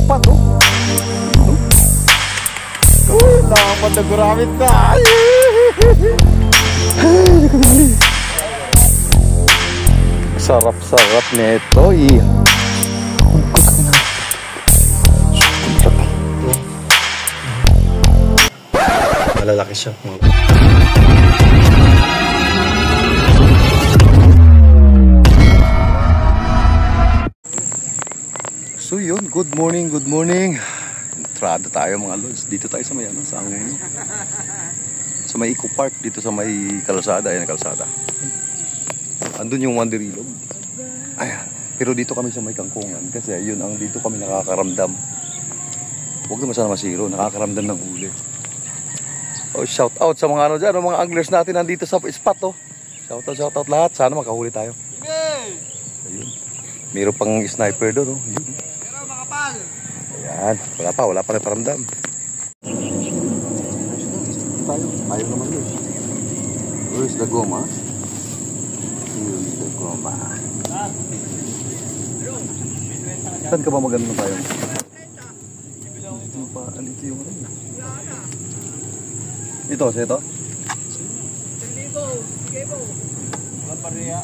lapad oh. Uy, lapad na guramit na. Sarap-sarap nito eh. Malalaki siya. So yun, good morning, good morning. Entrada tayo mga lods. Dito tayo sa may ano, sa Anguno. Sa may Eco Park, dito sa may kalsada. Ayan ang kalsada. Andun yung Wanderilog. Ayan. Pero dito kami sa may Kangkungan. Kasi yun ang dito kami nakakaramdam. Huwag naman sana masiro. Nakakaramdam ng huli. Oh, shout out sa mga ano dyan. Mga anglers natin nandito sa spot oh. Shout out lahat. Sana makahuli tayo. Ayun. Meron pang sniper doon oh. Ayun. Ayan, wala pa naparamdam. Tayo, ayaw naman yun. Where's the goma? Here's the goma. Saan ka ba maganda tayo? Ito pa, alito yung rin. Ito, sa ito? Sige po. Mga pareha.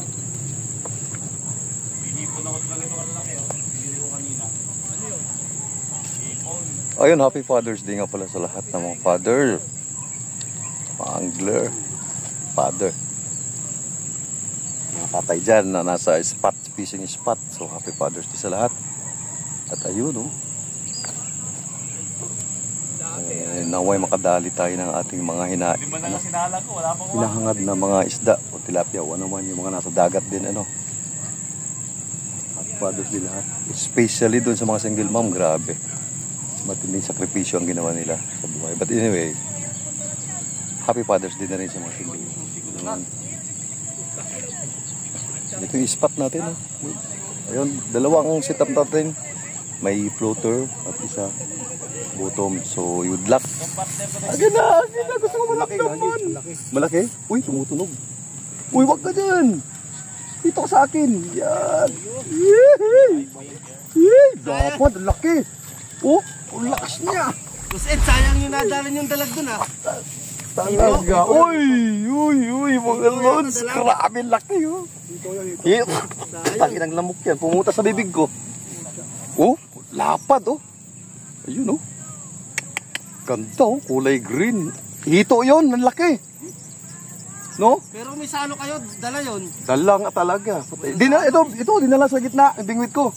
Pinipon ako talaga ito kalaki oh. Hindi ko kanina. Ano yun? Ayun, happy Father's Day nga pala sa lahat ng mga father, mga angler, father, mga tatay dyan na nasa spot, fishing spot. So happy Father's Day sa lahat. At ayun oh, naway makadali tayo ng ating mga hinahangad na mga isda o tilapia o ano man yung mga nasa dagat din ano. Happy Father's Day lahat, especially dun sa mga single mom. Grabe, matinding sakripisyo ang ginawa nila sa buhay. But anyway, happy Father's Day na rin sa mga single. Ito yung spot natin. Ayun, dalawang setup natin. May floater at isa bottom. So, you would laugh. Agad na. Gusto mo malaki naman. Malaki? Uy, tumutunog. Uy, wag ka dyan. Dito ka sa akin. Yan. Dapat, laki. Oh, ang lakas niya. Ed, sayang yung nadalan yung dalag dun ah. Talaga. Uy, mga lods. Grabe laki oh. Tangin ang lamok yan. Pumunta sa bibig ko. Oh, lapad oh. Ayun oh. Ganda oh, kulay green. Hito yun, ang laki. No? Pero may salo kayo, dala yun. Dala nga talaga. Ito, dinala sa gitna, ang bingwit ko.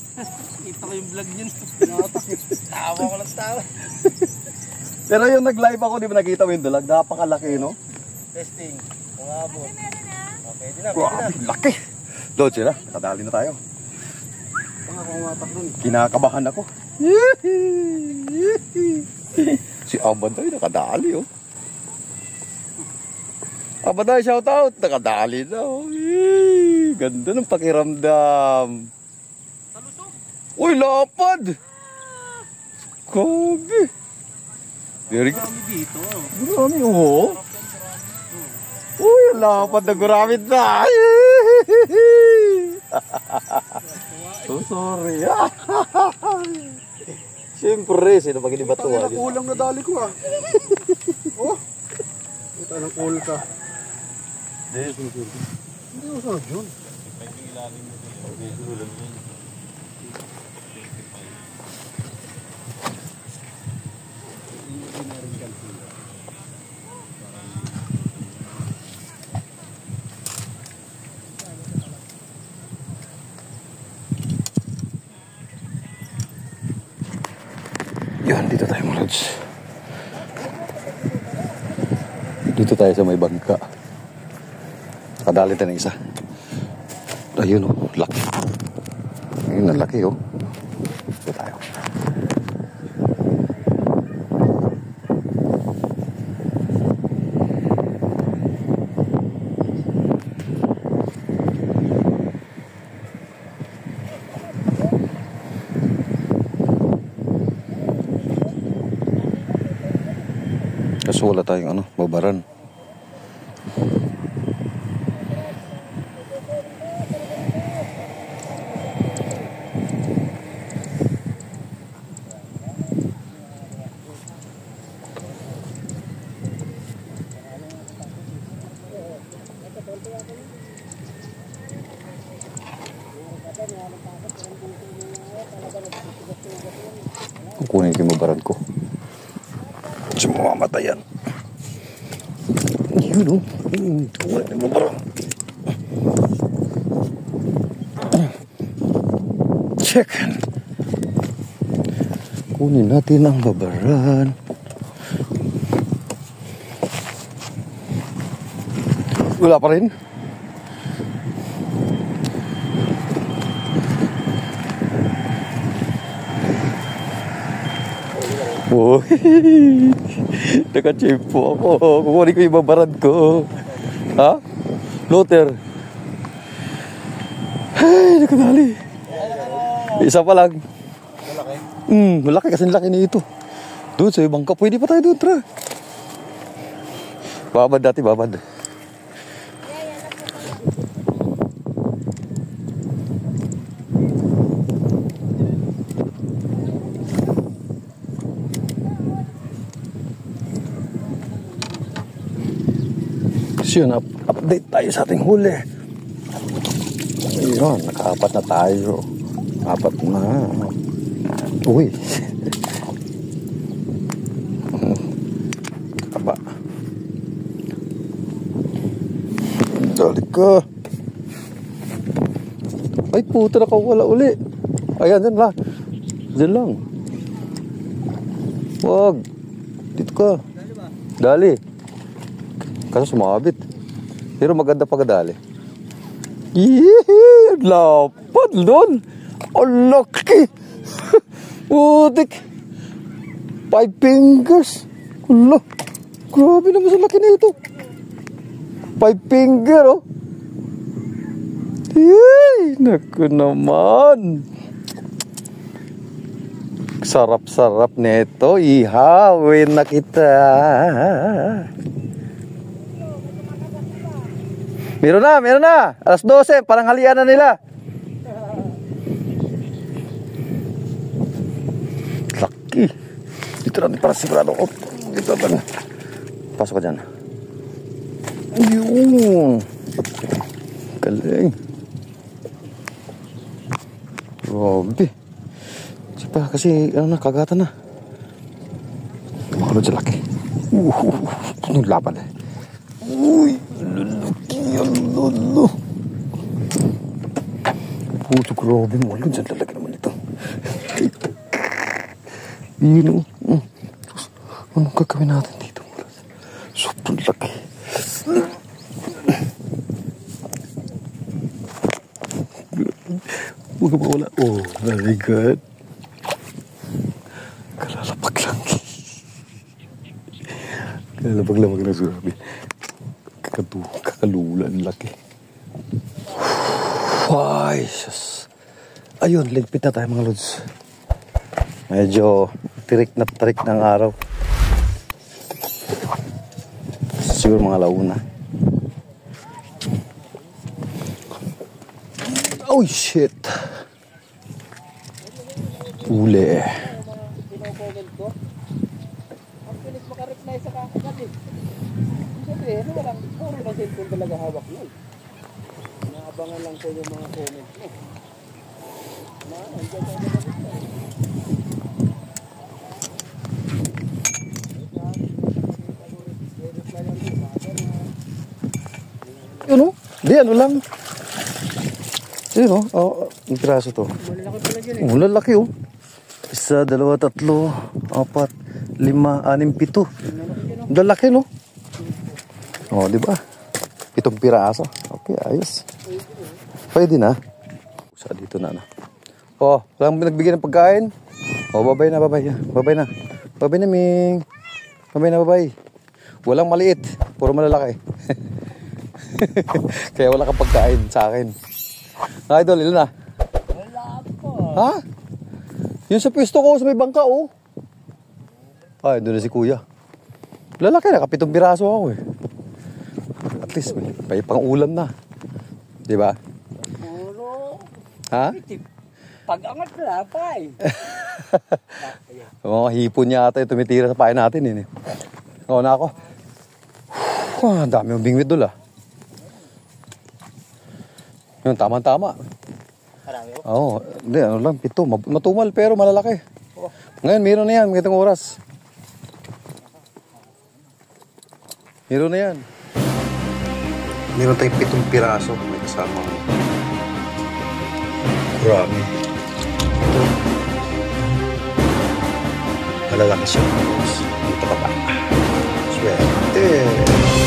Kita ko yung vlog yun. Tawa ko lang tawa. Pero yung nag-live ako, di ba nakita mo yung dalag? Napakalaki, no? Testing. Pangabot. Pwede na. Laki. Doon sila, nakadali na tayo. Pangakumatak dun. Kinakabahan ako. Si Abanday nakadali, oh. Abanday, shout out. Nakadali na, oh. Ganda ng pakiramdam. Uy, lapad! Kobe! Very good. Dito. Gurami, oh. Uy, lapad na guramit na. So sorry. Siyempre, sino pag hindi batuwa? Kulang na dali ko ah. Oh. Ito lang cool ka. Hindi ko saan yun. Yan, dito tayo mga lods. Dito tayo sa may bangka. Nakadali tayo ng isa. Ayun oh, laki. Ayun, ang laki oh. Dito tayo. Kaso wala tayong ano, babaran. Kukunin ko yung mabaran ko. Kasi mamamatay yan. Yun o. Kukunin yung mabaran. Check. Kunin natin ang babaran. Wala pa rin. Uy, naka-chimpo ako. Kukunin ko yung babaran ko. Ha? Loter. Ay, nakadali. Isa pa lang. Malaki. Malaki kasi laki nito. Doon sa ibang ka. Pwede pa tayo doon, tra. Babad dati, babad. So yun, update tayo sa ating huli. Ayun, nakaapat na tayo. Apat na. Uy. Kaba. Dali ka. Ay, puta, nakawala uli. Ayan, dyan lang. Dyan lang. Wag. Dito ka. Dali. Kaso sumabit. Pero maganda pagkadali. Yee! Lapad doon. Ang laki. Utik. 5 fingers. Ala. Grabe naman sa laki nito. 5 finger, oh. Yee! Naku naman. Sarap-sarap nito. Ihawin na kita. Meron na. Alas 12, parang halian na nila. Laki. Dito lang, parang sigurado ko. Dito lang. Pasok ka dyan. Yun. Galing. Grabe. Sipa, kasi ano na, kagatan na. Makulod sa laki. Anong laban eh. Uy. Yan, lolo. Puto, grabe mo. Alam, dyan lalaki naman ito. Yun, oh. Anong gagawin natin dito? Sobrang laki. Huwag ka mawala. Oh, very good. Kalalapag lang. Kalalapag lang surabi. Kakalulan laki. Ay, sus. Ayun, ligpit na tayo mga lods. Medyo tirik ng araw. Siguro mga launa. Oh shit. Uli. Pino-comment ko. Ang pinig makareply sa kakagat eh. Siyempre, walang puro na cellphone talaga hawak nun. Naabangan lang ko yung mga comment mo. Nandiyan tayo na reply. Yun o. Di, ano lang. Yun o. Oh, ang piraso to. Malaki pala dyan eh. Oh, lalaki o. 1, 2, 3, 4, 5, 6, 7. Lalaki no. Oh, di ba? 7 piraso. Okay, ayos. Pwede na. Sa dito na. Oh, walang nagbigay ng pagkain. Oh, babay na. Babay na, Ming. Babay. Walang maliit. Puro malalaki. Kaya wala kang pagkain sa akin. Idol, ilan na? Wala po. Ha? Yung sa pwesto ko, sa may bangka, oh. Ay, doon na si kuya. Lalaki na, 7 piraso ako eh. At least, may pang-ulam na. Diba? Puro. Ha? Pag-angat na pa eh. Mga hipon niya ata yung tumitira sa pain natin eh. Oo na ako. Ang dami yung bingwit doon ah. Yun, tama-tama. Marami po. Oo, hindi, ano lang, 7. Matumal pero malalaki. Ngayon, meron na yan. Magandang oras. Meron na yan. Meron tayong 7 piraso. May kasama. Marami. Ito. Malalaki siya. Ito pa pa. Swerte.